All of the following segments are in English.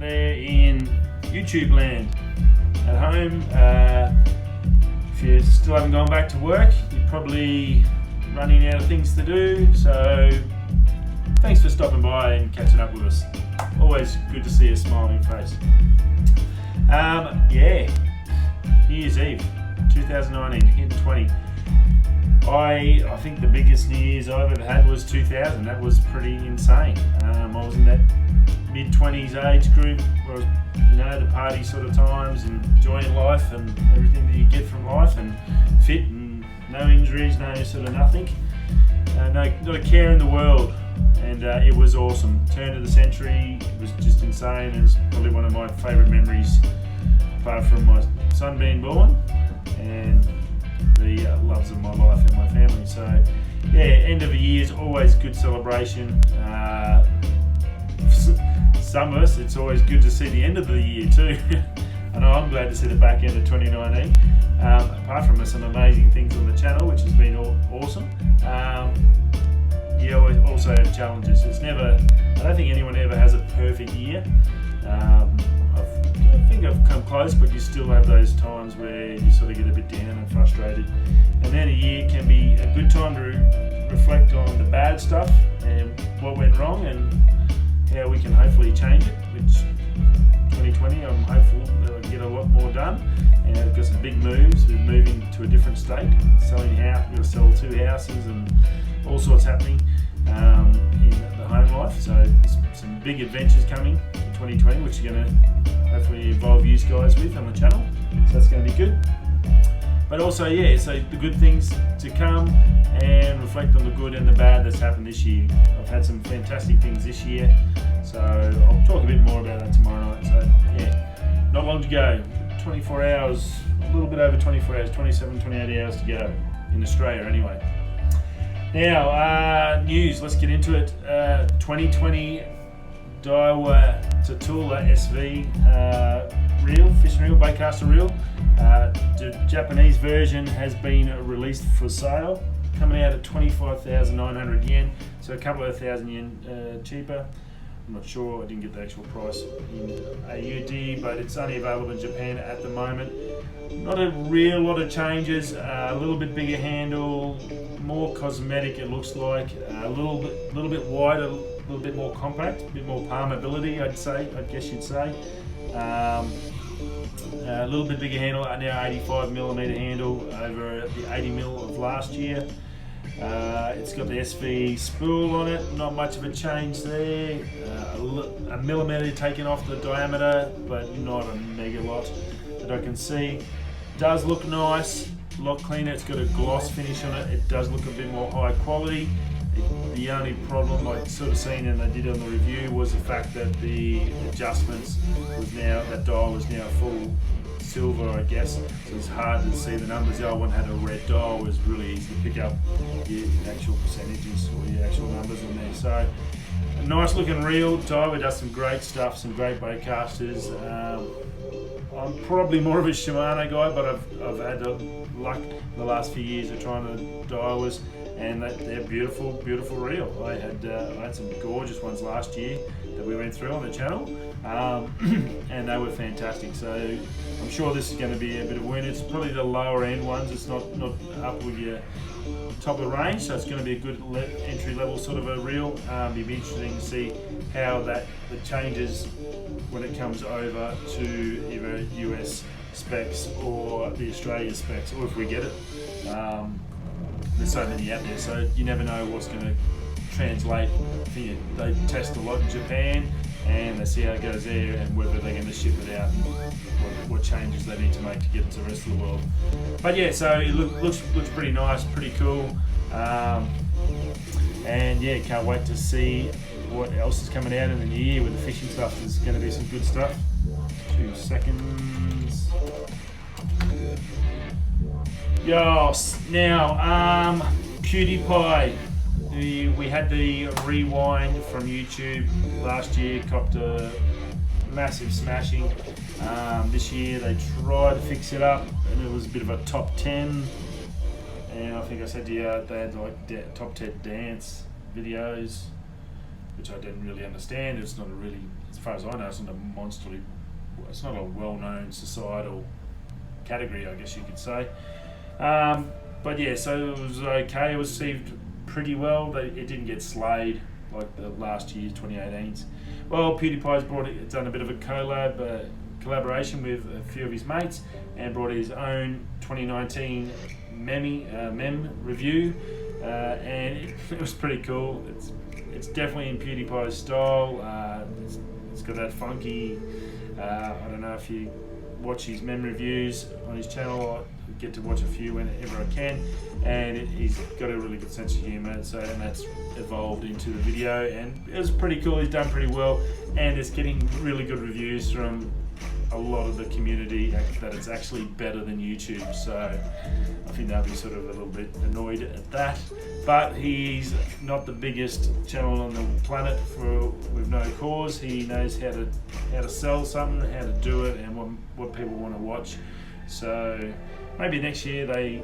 there in YouTube land. At home, if you still haven't gone back to work, you're probably running out of things to do, so thanks for stopping by and catching up with us. Always good to see a smiling face. New Year's Eve 2019, hitting 20. I think the biggest New Year's I've ever had was 2000. That was pretty insane. I was in that mid-20s age group where I was, the party sort of times and enjoying life and everything that you get from life, and fit and no injuries, no sort of nothing. Not a care in the world, and it was awesome. Turn of the century, it was just insane, and it's probably one of my favourite memories, apart from my son being born and the loves of my life and my family. So end of the year is always good celebration. Some of us, it's always good to see the end of the year too. I know I'm glad to see the back end of 2019. Apart from some amazing things on the channel, which has been awesome. We also have challenges. I don't think anyone ever has a perfect year. I think I've come close, but you still have those times where you sort of get a bit down and frustrated. And then a year can be a good time to reflect on the bad stuff and what went wrong and how we can hopefully change it, which 2020 I'm hopeful that I can get a lot more done. And I've got some big moves. We're moving to a different state, selling house. We're going to sell 2 houses and all sorts happening in the home life. So there's some big adventures coming in 2020, which are going to hopefully involve you guys with on the channel. So that's going to be good. But also, so the good things to come and reflect on the good and the bad that's happened this year. I've had some fantastic things this year, so I'll talk a bit more about that tomorrow night. So not long to go. 24 hours, a little bit over 24 hours, 27, 28 hours to go in Australia anyway. Now, news, let's get into it. 2020 Daiwa tatula SV reel, fishing reel, baitcaster reel. The Japanese version has been released for sale, coming out at 25,900 yen, so a couple of thousand yen cheaper. I'm not sure, I didn't get the actual price in AUD, but it's only available in Japan at the moment. Not a real lot of changes, a little bit bigger handle, more cosmetic it looks like, a little bit wider, a little bit more compact, a bit more palmability I guess you'd say. A little bit bigger handle, now 85mm handle over the 80mm of last year. It's got the SV spool on it, not much of a change there. A millimetre taken off the diameter, but not a mega lot that I can see. Does look nice, a lot cleaner. It's got a gloss finish on it. It does look a bit more high quality. The only problem I'd sort of seen, and I did on the review, was the fact that the adjustments that dial was now full silver, I guess, so it's hard to see the numbers. The old one had a red dial, it was really easy to pick up your actual percentages or your actual numbers on there. So a nice looking reel. Daiwa does some great stuff, some great baitcasters. I'm probably more of a Shimano guy, but I've had the luck the last few years of trying the Daiwas, and they're beautiful reel. I had some gorgeous ones last year that we went through on the channel, and they were fantastic. So I'm sure this is going to be a bit of a win. It's probably the lower end ones. It's not up with your top of the range, so it's going to be a good entry level sort of a reel. It'll be interesting to see how the changes when it comes over to either US specs or the Australia specs, or if we get it. There's so many out there, so you never know what's going to translate. They test a lot in Japan and they see how it goes there and whether they're going to ship it out and what changes they need to make to get it to the rest of the world. But so it looks pretty nice, pretty cool, and can't wait to see what else is coming out in the new year with the fishing stuff. There's going to be some good stuff. 2 seconds. Yes. Now, Pewdiepie. We had the rewind from YouTube last year, copped a massive smashing. This year they tried to fix it up, and it was a bit of a top 10. And I think I said to you, they had like top 10 dance videos. which I didn't really understand. It's not a really, as far as I know, it's not it's not a well-known societal category, I guess you could say. But yeah, so it was okay. It was received pretty well. It didn't get slayed like the last year's 2018's. Well, Pewdiepie's done a bit of a collaboration with a few of his mates and brought his own 2019 mem review, and it was pretty cool. It's definitely in Pewdiepie's style. It's got that funky. I don't know if you watch his mem reviews on his channel. I get to watch a few whenever I can, and he's got a really good sense of humour. And that's evolved into the video, and it was pretty cool. He's done pretty well, and it's getting really good reviews from a lot of the community that it's actually better than YouTube. So I think they'll be sort of a little bit annoyed at that. But he's not the biggest channel on the planet with no cause. He knows how to sell something, how to do it, and what people want to watch. So maybe next year they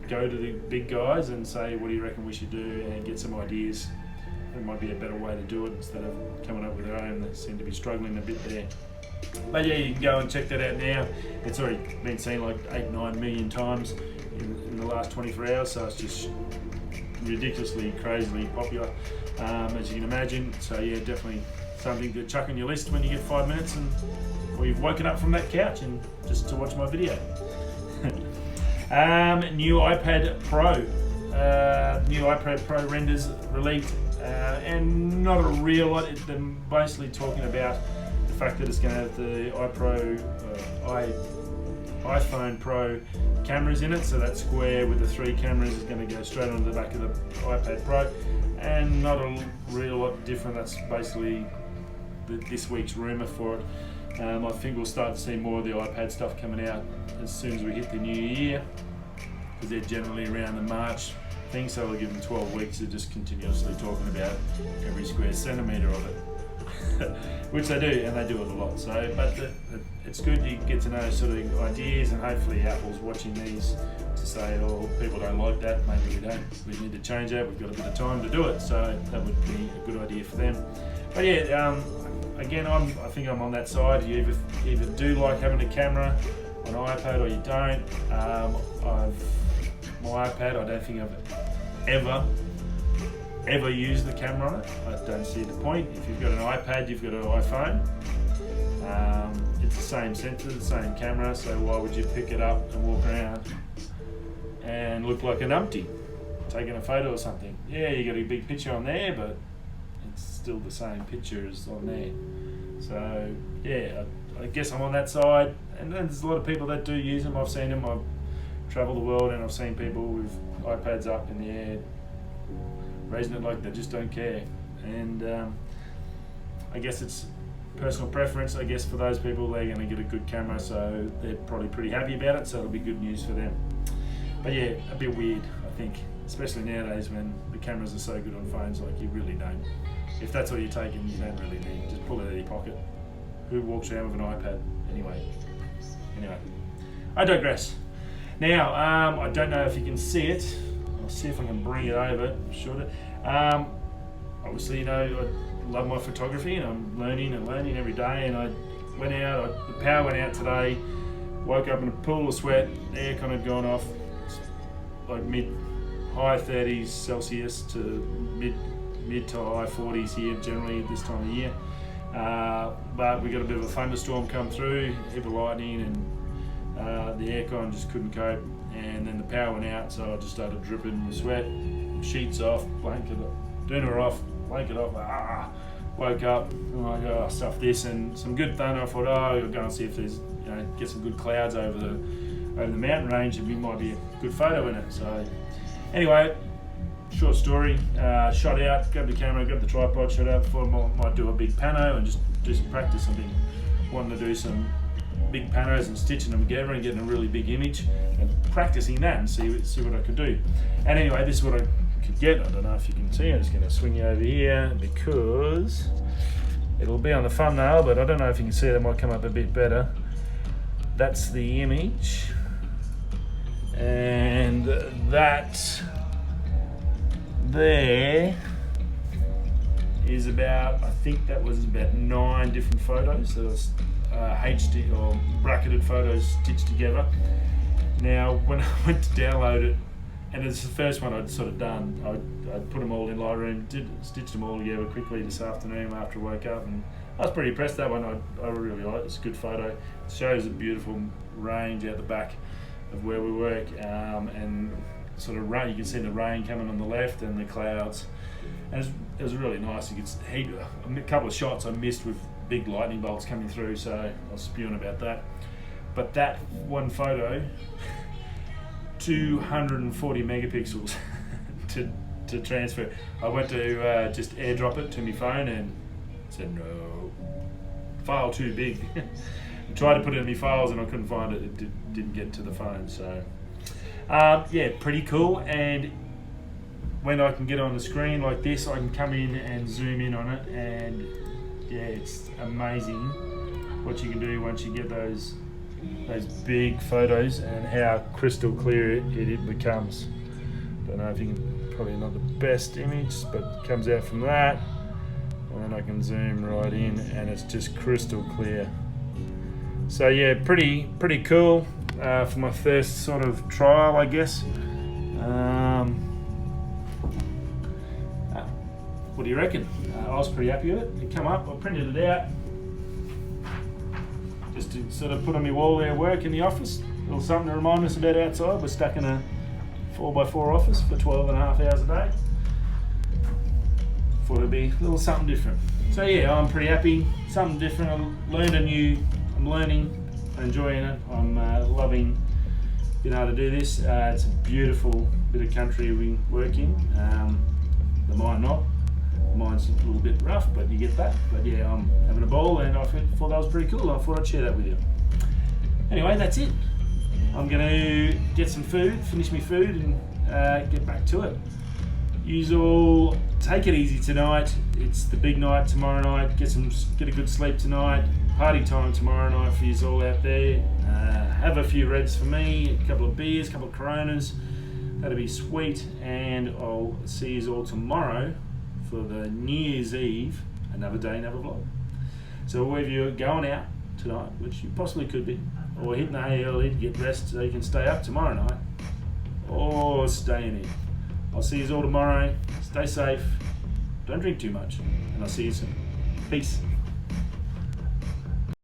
go to the big guys and say, what do you reckon we should do, and get some ideas. It might be a better way to do it instead of coming up with their own. They seem to be struggling a bit there. But yeah, you can go and check that out now. It's already been seen like 8-9 million times in the last 24 hours, so it's just ridiculously, crazily popular, as you can imagine. So yeah, definitely something to chuck on your list when you get 5 minutes or you've woken up from that couch and just to watch my video. New iPad Pro. New iPad Pro renders released, and not a real lot. They're basically talking about the fact that it's going to have the iPhone Pro cameras in it, so that square with the 3 cameras is going to go straight onto the back of the iPad Pro, and not a real lot different. That's basically this week's rumour for it. I think we'll start to see more of the iPad stuff coming out as soon as we hit the new year, because they're generally around the March thing, so we'll give them 12 weeks of just continuously talking about every square centimetre of it. Which they do, and they do it a lot. So, but it's good you get to know sort of ideas, and hopefully Apple's watching these to say, oh, people don't like that, maybe we don't. We need to change that. We've got a bit of time to do it, so that would be a good idea for them. But yeah, again, I think I'm on that side. You either do like having a camera on an iPad or you don't. My iPad, I don't think I've ever used the camera on it. I don't see the point. If you've got an iPad, you've got an iPhone. It's the same sensor, the same camera, so why would you pick it up and walk around and look like an umpty taking a photo or something? Yeah, you got a big picture on there, but it's still the same picture as on there. So yeah, I guess I'm on that side, and then there's a lot of people that do use them. I've seen them. I've travelled the world and I've seen people with iPads up in the air raising it like they just don't care. And I guess it's personal preference. I guess for those people, they're going to get a good camera, so they're probably pretty happy about it, so it'll be good news for them. But yeah, a bit weird, I think, especially nowadays when the cameras are so good on phones. Like, you really don't. If that's all you're taking, you don't really need. Just pull it out of your pocket. Who walks around with an iPad anyway? Anyway, I digress. Now, I don't know if you can see it. I'll see if I can bring it over. Should it? Obviously, you know, I love my photography, and I'm learning every day. And I went out. The power went out today. Woke up in a pool of sweat. The aircon had gone off. It's like high 30s Celsius to mid to high 40s here generally at this time of year. But we got a bit of a thunderstorm come through, heap of lightning, and the aircon just couldn't cope. And then the power went out, so I just started dripping with sweat. Sheets off, blanket off, dinner off, blanket off. Woke up, I'm like, oh, stuff this, and some good thunder. I thought, oh, I'll go and see if there's, get some good clouds over the mountain range, and we might be a good photo in it. So anyway, short story, shot out, grabbed the camera, grabbed the tripod, shot out. Before I might do a big pano and just do some practice. I've been wanting to do some big panos and stitching them together and getting a really big image and practicing that and see what I could do. And anyway, this is what I could get. I don't know if you can see. I'm just going to swing you over here because it'll be on the thumbnail, but I don't know if you can see it. It might come up a bit better. That's the image, and that there is about, I think that was about 9 different photos. So it's HD or bracketed photos stitched together. Now, when I went to download it, and it's the first one I'd sort of done, I'd put them all in Lightroom, stitched them all together quickly this afternoon after I woke up, and I was pretty impressed. That one I really like. It's a good photo. It shows a beautiful range out the back of where we work, and sort of rain. You can see the rain coming on the left and the clouds. And it was really nice. You could see a couple of shots I missed with big lightning bolts coming through, so I was spewing about that. But that one photo, 240 megapixels to transfer. I went to just airdrop it to my phone and said no, file too big. I tried to put it in my files and I couldn't find it. It didn't get to the phone. So yeah, pretty cool. And when I can get on the screen like this, I can come in and zoom in on it, and yeah, it's amazing what you can do once you get those big photos and how crystal clear it becomes. Don't know if you can, probably not the best image, but it comes out from that, and then I can zoom right in and it's just crystal clear. So yeah, pretty cool for my first sort of trial, I guess. What do you reckon? I was pretty happy with it. It come up, I printed it out just to sort of put on my wall there at work in the office. A little something to remind us about outside. We're stuck in a 4x4 office for 12.5 hours a day. Thought it'd be a little something different. So yeah, I'm pretty happy. Something different. I'm learning, enjoying it. I'm loving being able to do this. It's a beautiful bit of country we work in. The mine not. Mine's a little bit rough, but you get that. But yeah, I'm having a ball, and I thought that was pretty cool. I thought I'd share that with you. Anyway, that's it. I'm going to get some food, finish my food, and get back to it. Yous all take it easy tonight. It's the big night tomorrow night. Get a good sleep tonight. Party time tomorrow night for yous all out there. Have a few reds for me, a couple of beers, a couple of Coronas. That'll be sweet, and I'll see yous all tomorrow for the New Year's Eve, another day, another vlog. So whether you're going out tonight, which you possibly could be, or hitting the hay early to get rest so you can stay up tomorrow night, or staying in. I'll see you all tomorrow. Stay safe, don't drink too much, and I'll see you soon. Peace.